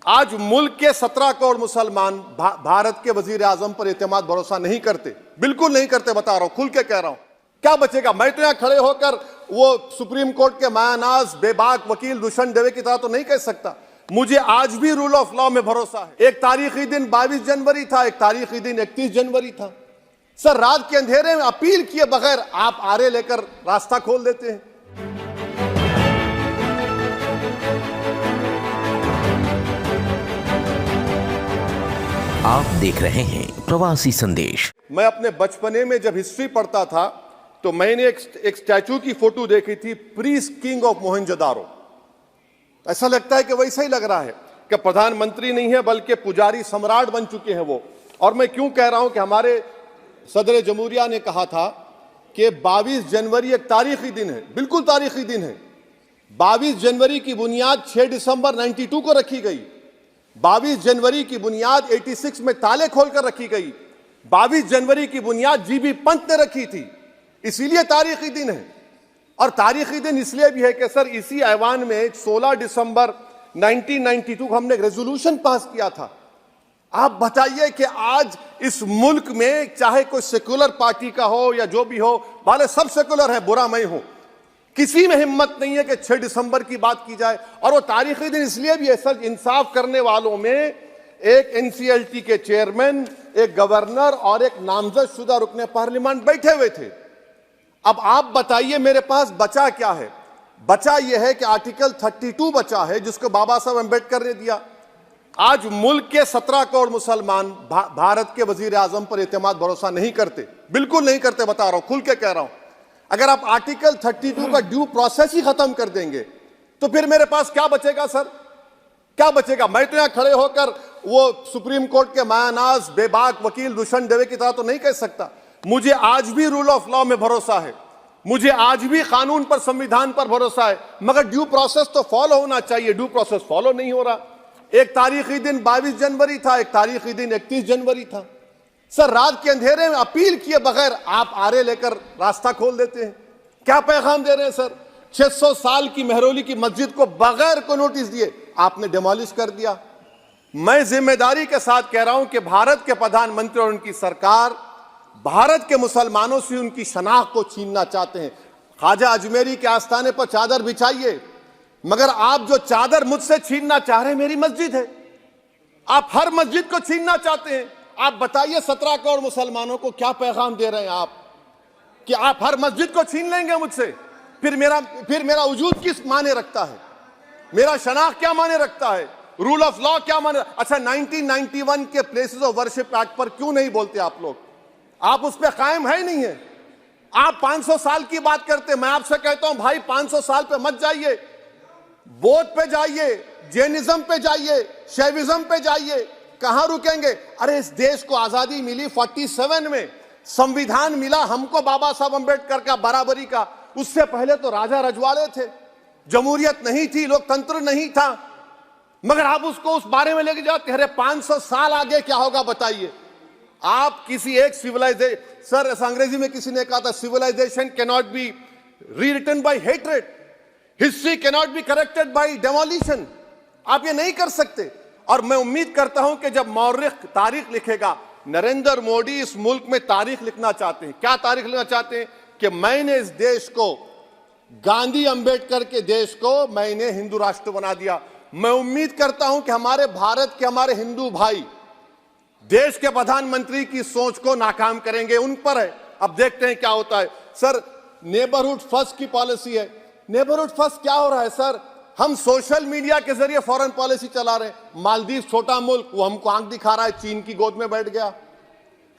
आज मुल्क के 17 करोड़ मुसलमान भारत के वजीर आजम पर एतमाद भरोसा नहीं करते, बिल्कुल नहीं करते, बता रहा हूं, खुल के कह रहा हूं। क्या बचेगा? मैं तो यहां खड़े होकर वो सुप्रीम कोर्ट के मायानाज बेबाक वकील दुष्यंत दवे की तरह तो नहीं कह सकता। मुझे आज भी रूल ऑफ लॉ में भरोसा है। एक तारीखी दिन 22 जनवरी था, एक तारीखी दिन 31 जनवरी था। सर, रात के अंधेरे में अपील किए बगैर आप आरे लेकर रास्ता खोल देते हैं। आप देख रहे हैं प्रवासी संदेश। मैं अपने बचपने में जब हिस्ट्री पढ़ता था तो मैंने एक स्टैचू की फोटो देखी थी, प्रीस्ट किंग ऑफ मोहनजोदारो। ऐसा लगता है कि वैसा ही लग रहा है कि प्रधानमंत्री नहीं है बल्कि पुजारी सम्राट बन चुके हैं वो। और मैं क्यों कह रहा हूं कि हमारे सदर जमहूरिया ने कहा था कि 22 जनवरी एक तारीखी दिन है, बिल्कुल तारीखी दिन है। 22 जनवरी की बुनियाद 6 दिसंबर 92 को रखी गई। 22 जनवरी की बुनियाद 86 में ताले खोलकर रखी गई। 22 जनवरी की बुनियाद जीबी पंत ने रखी थी, इसीलिए तारीखी दिन है। और तारीखी दिन इसलिए भी है कि सर, इसी ऐवान में 16 दिसंबर 1992 को हमने एक रेजोल्यूशन पास किया था। आप बताइए कि आज इस मुल्क में चाहे कोई सेकुलर पार्टी का हो या जो भी हो, वाले सब सेकुलर है, बुरा मैं हूं, किसी में हिम्मत नहीं है कि 6 दिसंबर की बात की जाए। और वो तारीखी दिन इसलिए भी है सर, इंसाफ करने वालों में एक एनसीएलटी के चेयरमैन, एक गवर्नर और एक नामजद शुदा रुकने पार्लियामेंट बैठे हुए थे। अब आप बताइए मेरे पास बचा क्या है? बचा यह है कि आर्टिकल 32 बचा है जिसको बाबा साहब अम्बेडकर ने दिया। आज मुल्क के 17 करोड़ मुसलमान भारत के वजीर आजम पर एतमाद भरोसा नहीं करते, बिल्कुल नहीं करते, बता रहा हूं, खुल के कह रहा हूं। अगर आप आर्टिकल 32 का ड्यू प्रोसेस ही खत्म कर देंगे तो फिर मेरे पास क्या बचेगा सर? क्या बचेगा? मैं तो यहां खड़े होकर वो सुप्रीम कोर्ट के मायानाज बेबाक वकील दुष्यंत दवे की तरह तो नहीं कह सकता। मुझे आज भी रूल ऑफ लॉ में भरोसा है, मुझे आज भी कानून पर, संविधान पर भरोसा है, मगर ड्यू प्रोसेस तो फॉलो होना चाहिए। ड्यू प्रोसेस फॉलो नहीं हो रहा। एक तारीखी दिन 22 जनवरी था, एक तारीखी दिन 31 जनवरी था। सर, रात के अंधेरे में अपील किए बगैर आप आरे लेकर रास्ता खोल देते हैं। क्या पैगाम दे रहे हैं सर? 600 साल की मेहरौली की मस्जिद को बगैर को नोटिस दिए आपने डिमोलिश कर दिया। मैं जिम्मेदारी के साथ कह रहा हूं कि भारत के प्रधानमंत्री और उनकी सरकार भारत के मुसलमानों से उनकी शनाख्त को छीनना चाहते हैं। ख्वाजा अजमेरी के आस्थाने पर चादर बिछाइए, मगर आप जो चादर मुझसे छीनना चाह रहे हैं, मेरी मस्जिद है, आप हर मस्जिद को छीनना चाहते हैं। आप बताइए 17 करोड़ मुसलमानों को क्या पैगाम दे रहे हैं आप कि आप हर मस्जिद को छीन लेंगे मुझसे? फिर मेरा वजूद किस माने रखता है? मेरा शनाख्त क्या माने रखता है? रूल ऑफ लॉ क्या माने? अच्छा, 1991 के प्लेसेस ऑफ वर्शिप एक्ट पर क्यों नहीं बोलते आप लोग? आप उस पर कायम है नहीं है। आप 500 साल की बात करते। मैं आपसे कहता हूं भाई, 500 साल पे मत जाइए, बौद्ध पे जाइए, जैनिज्म पे जाइए, शैविज्म पे जाइए, कहां रुकेंगे? अरे, इस देश को आजादी मिली 47 में, संविधान मिला हमको बाबा साहब अम्बेडकर का, बराबरी का। उससे पहले तो राजा रजवाड़े थे, जमहूरियत नहीं थी, लोकतंत्र नहीं था, मगर आप उसको उस बारे में लेके जाते। अरे 500 साल आगे क्या होगा बताइए? आप किसी एक सिविलाइजेशन, सर अंग्रेजी में किसी ने कहा था, civilization can not be rewritten by hatred, history can not be corrected by demolition. आप ये नहीं कर सकते। और मैं उम्मीद करता हूं कि जब मौर्रिख तारीख लिखेगा, नरेंद्र मोदी इस मुल्क में तारीख लिखना चाहते हैं। क्या तारीख लिखना चाहते हैं? कि मैंने इस देश को, गांधी अंबेडकर के देश को मैंने हिंदू राष्ट्र बना दिया। मैं उम्मीद करता हूं कि हमारे भारत के, हमारे हिंदू भाई देश के प्रधानमंत्री की सोच को नाकाम करेंगे। उन पर है, अब देखते हैं क्या होता है। सर, नेबरहुड फर्स्ट की पॉलिसी है। नेबरहुड फर्स्ट क्या हो रहा है सर? हम सोशल मीडिया के जरिए फॉरेन पॉलिसी चला रहे हैं। मालदीव छोटा मुल्क, वो हमको आंख दिखा रहा है, चीन की गोद में बैठ गया।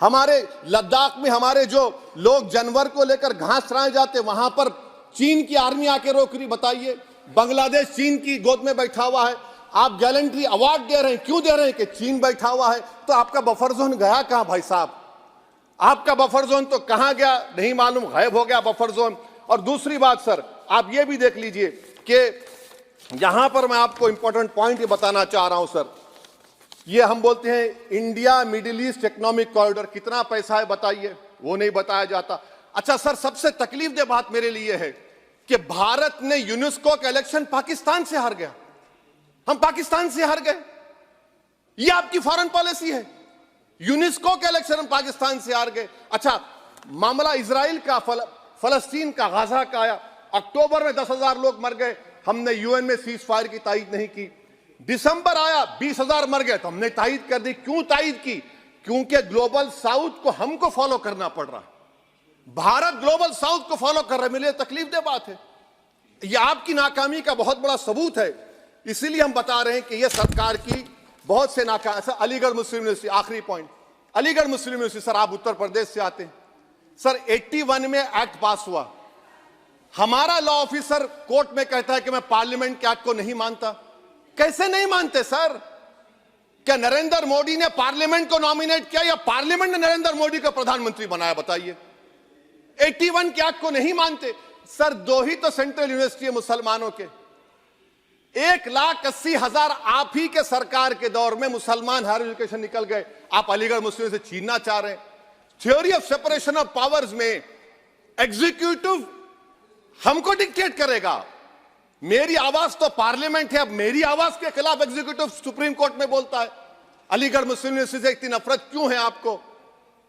हमारे लद्दाख में हमारे जो लोग जानवर को लेकर घास चराए जाते, वहां पर चीन की आर्मी आके रोक रही। बताइए, बांग्लादेश चीन की गोद में बैठा हुआ है। आप गैलेंट्री अवार्ड दे रहे हैं, क्यों दे रहे हैं? कि चीन बैठा हुआ है। तो आपका बफर जोन गया कहां भाई साहब? आपका बफर जोन तो कहां गया नहीं मालूम, गायब हो गया बफर जोन। और दूसरी बात सर, आप ये भी देख लीजिए कि यहां पर मैं आपको इंपॉर्टेंट पॉइंट ये बताना चाह रहा हूं सर। ये हम बोलते हैं India middle east economic corridor, कितना पैसा है बताइए? वो नहीं बताया जाता। अच्छा सर, सबसे तकलीफ दे बात मेरे लिए है कि भारत ने यूनेस्को का इलेक्शन पाकिस्तान से हार गया। हम पाकिस्तान से हार गए। ये आपकी फॉरेन पॉलिसी है। यूनेस्को के इलेक्शन में पाकिस्तान से हार गए। अच्छा, मामला इजराइल का, फलस्तीन का, गाजा का आया। अक्टूबर में 10,000 लोग मर गए, हमने यूएन में सीज फायर की तायीद नहीं की। दिसंबर आया, 20,000 मर गए, तो हमने तायीद कर दी। क्यों तायीद की? क्योंकि ग्लोबल साउथ को हमको फॉलो करना पड़ रहा है। भारत ग्लोबल साउथ को फॉलो कर रहा है। मेरे लिए तकलीफ दे बात है। यह आपकी नाकामी का बहुत बड़ा सबूत है। इसीलिए हम बता रहे हैं कि यह सरकार की बहुत से नाकाम। सर, अलीगढ़ मुस्लिम यूनिवर्सिटी, आखिरी पॉइंट, अलीगढ़ मुस्लिम यूनिवर्सिटी। सर, आप उत्तर प्रदेश से आते हैं। सर, 81 में एक्ट पास हुआ। हमारा लॉ ऑफिसर कोर्ट में कहता है कि मैं पार्लियामेंट के एक्ट को नहीं मानता। कैसे नहीं मानते सर? क्या नरेंद्र मोदी ने पार्लियामेंट को नॉमिनेट किया या पार्लियामेंट ने नरेंद्र मोदी को प्रधानमंत्री बनाया? बताइए। 81 के एक्ट को नहीं मानते। सर, 2 ही तो सेंट्रल यूनिवर्सिटी है मुसलमानों के। 1,80,000 आप ही के सरकार के दौर में मुसलमान हायर एजुकेशन निकल गए। आप अलीगढ़ मुस्लिम से छीनना चाह रहे हैं। Theory of separation of powers में एग्जीक्यूटिव हमको डिक्टेट करेगा। मेरी आवाज तो पार्लियामेंट है, अब मेरी आवाज के खिलाफ एग्जीक्यूटिव सुप्रीम कोर्ट में बोलता है। अलीगढ़ मुस्लिम यूनिवर्सिटी से इतनी नफरत क्यों है आपको?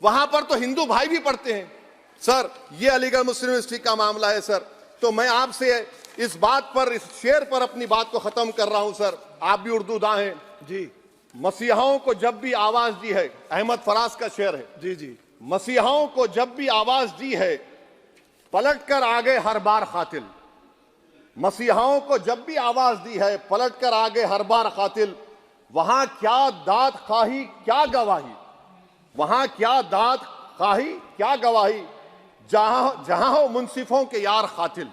वहां पर तो हिंदू भाई भी पढ़ते हैं। सर, ये अलीगढ़ मुस्लिम यूनिवर्सिटी का मामला है सर। तो मैं आपसे इस बात पर, इस शेर पर अपनी बात को खत्म कर रहा हूं सर। आप भी उर्दू दां हैं जी। मसीहाओं को जब भी आवाज दी है, अहमद फराज का शेर है जी जी, मसीहाओं को जब भी आवाज दी है पलट कर आ गए हर बार कातिल। मसीहाओं को जब भी आवाज दी है पलट कर आ गए हर बार कातिल। वहां क्या दाद खाही क्या गवाही, वहां क्या दाद खाही क्या गवाही, जहां हो मुंसिफों के यार कातिल।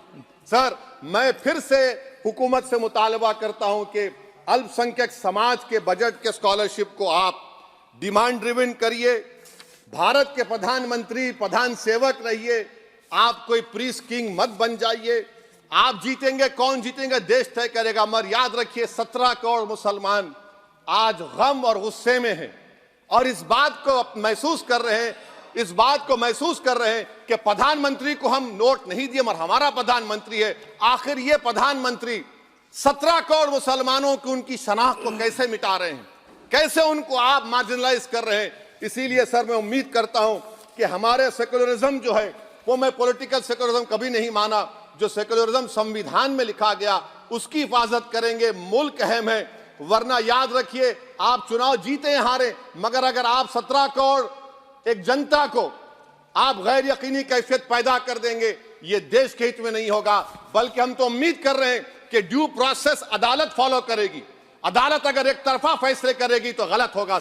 सर, मैं फिर से हुकूमत से मुतालबा करता हूं कि अल्पसंख्यक समाज के बजट के स्कॉलरशिप को आप डिमांड ड्रिवन करिए। भारत के प्रधानमंत्री, प्रधान सेवक रहिए। आप कोई प्रीस किंग मत बन जाइए। आप जीतेंगे, कौन जीतेंगे देश तय करेगा। मगर याद रखिए, 17 करोड़ मुसलमान आज गम और गुस्से में हैं और इस बात को महसूस कर रहे हैं, इस बात को महसूस कर रहे हैं कि प्रधानमंत्री को हम नोट नहीं दिए मगर हमारा प्रधानमंत्री है। आखिर ये प्रधानमंत्री 17 करोड़ मुसलमानों की उनकी शनाख्त को कैसे मिटा रहे हैं, कैसे उनको आप मार्जिनलाइज कर रहे हैं। इसीलिए सर, मैं उम्मीद करता हूं कि हमारे सेकुलरिज्म जो है वो, मैं पॉलिटिकल सेकुलरिज्म कभी नहीं माना, जो सेकुलरिज्म संविधान में लिखा गया उसकी हिफाजत करेंगे। मुल्क अहम है, वरना याद रखिए, आप चुनाव जीते हैं हारे, मगर अगर आप 17 करोड़ एक जनता को आप गैर यकीनी कैफियत पैदा कर देंगे, ये देश के हित में नहीं होगा। बल्कि हम तो उम्मीद कर रहे हैं कि ड्यू प्रोसेस अदालत फॉलो करेगी। अदालत अगर एक तरफा फैसले करेगी तो गलत होगा।